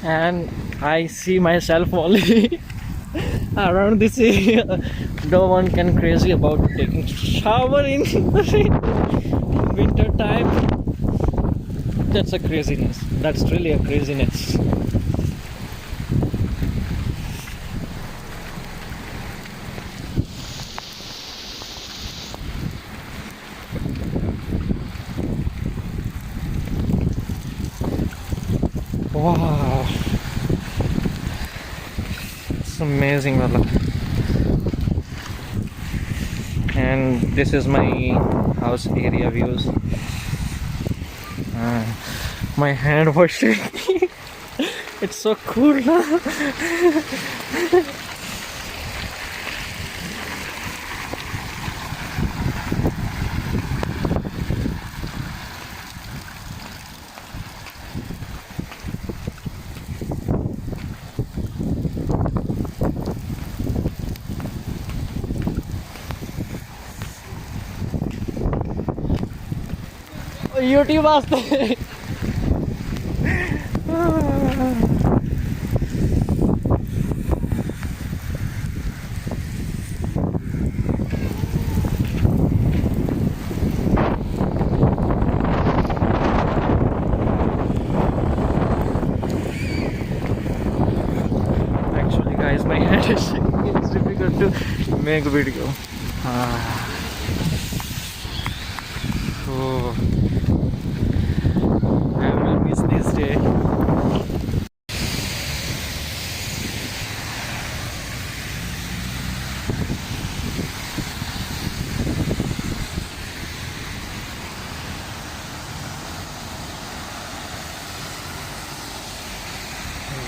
and I see myself only around this area. No one can crazy about taking shower in winter time. That's a craziness. That's really a craziness. Wow, it's amazing, Wala. And this is my house area views. My hand was shaking. It's so cool now. YouTube वास्ते Actually guys, my hand is shaking. It's difficult to make a video. Oh, I will miss this day.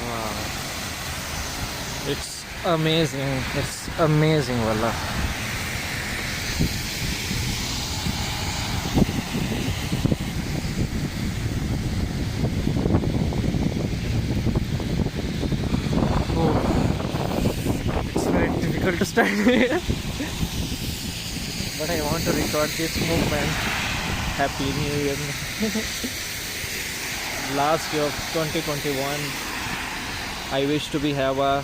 Wow, it's amazing. It's amazing, wallah. It's very difficult to stand here, but I want to record this movement. Happy New Year. Last year of 2021. I wish to be have a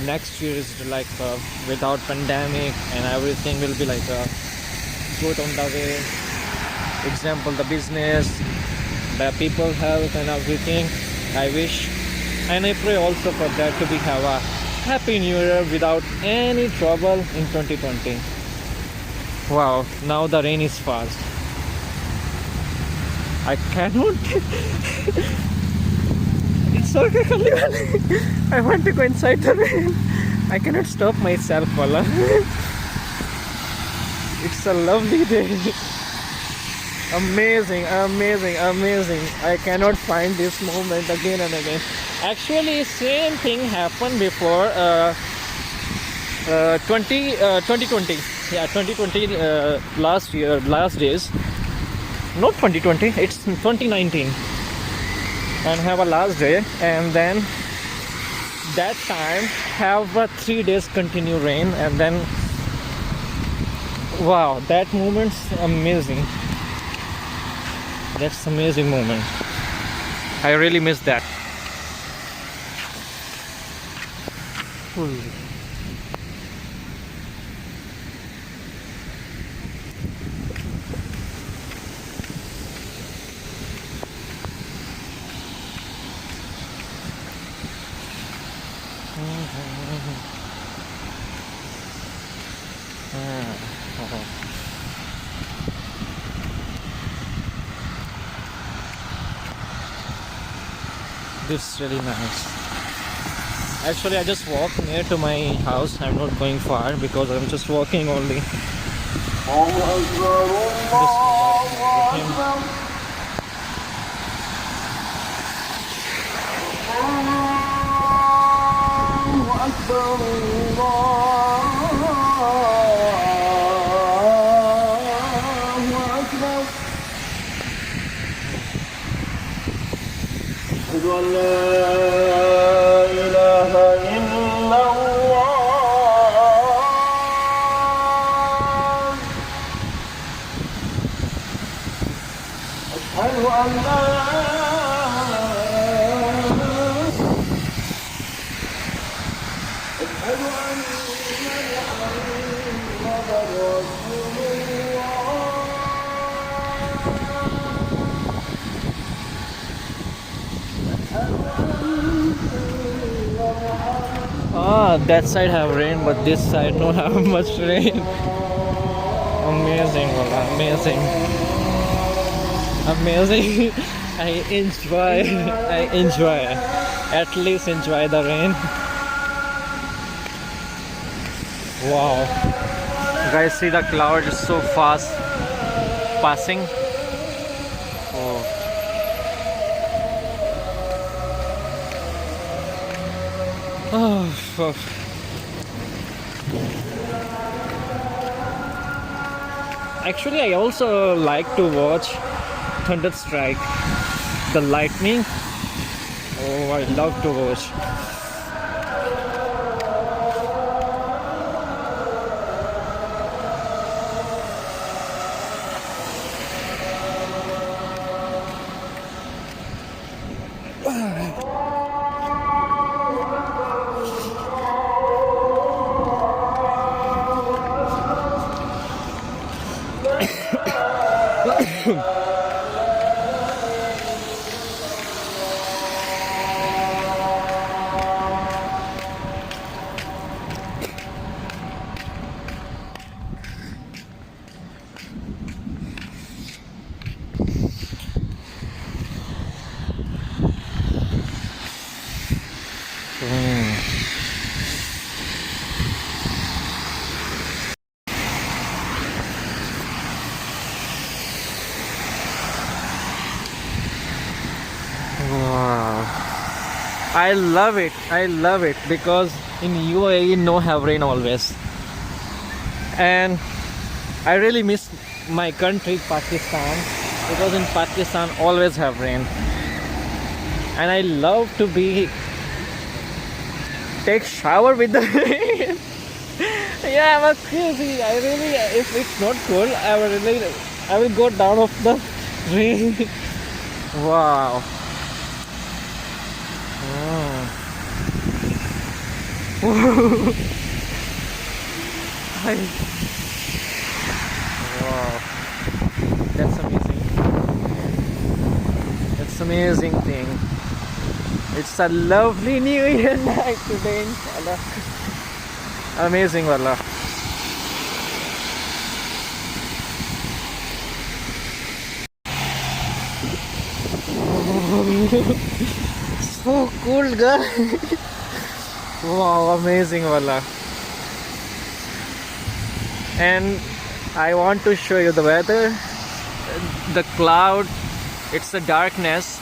next year is like without pandemic and everything will be like good on the way. Example, the business, the people health and everything. I wish and I pray also for that to be have a happy new year without any trouble in 2020. Wow, now the rain is fast. I cannot. It's okay, Khalil. I want to go inside the rain. I cannot stop myself, Wala. It's a lovely day. Amazing, amazing, amazing. I cannot find this moment again and again. Actually, same thing happened before 2020. Yeah, 2020 last year, last days. Not 2020, it's 2019. And have a last day, and then that time have a 3 days continue rain, and then wow, that moment's amazing. That's amazing moment. I really miss that. This is really nice. Actually, I just walk near to my house. I'm not going far because I'm just walking only. أشهد أن لا إله إلا الله أشهد أن لا That side have rain, but this side don't have much rain. Amazing, wallah, amazing, amazing. I enjoy, I enjoy. At least enjoy the rain. Wow, guys, see the cloud is so fast passing. Oh. Oh. Actually, I also like to watch thunder strike, the lightning. Oh, I love to watch. Wow. I love it. I love it because in UAE no have rain always, and I really miss my country Pakistan because in Pakistan always have rain, and I love to be take shower with the rain. Yeah, I'm a crazy. I really, if it's not cold, I will go down of the rain. Wow. Oh. Wow, that's amazing. That's amazing thing. It's a lovely New Year night today, inshallah. Amazing, wallah. So cool, guys. Wow, amazing, wallah. And I want to show you the weather. The cloud, it's the darkness,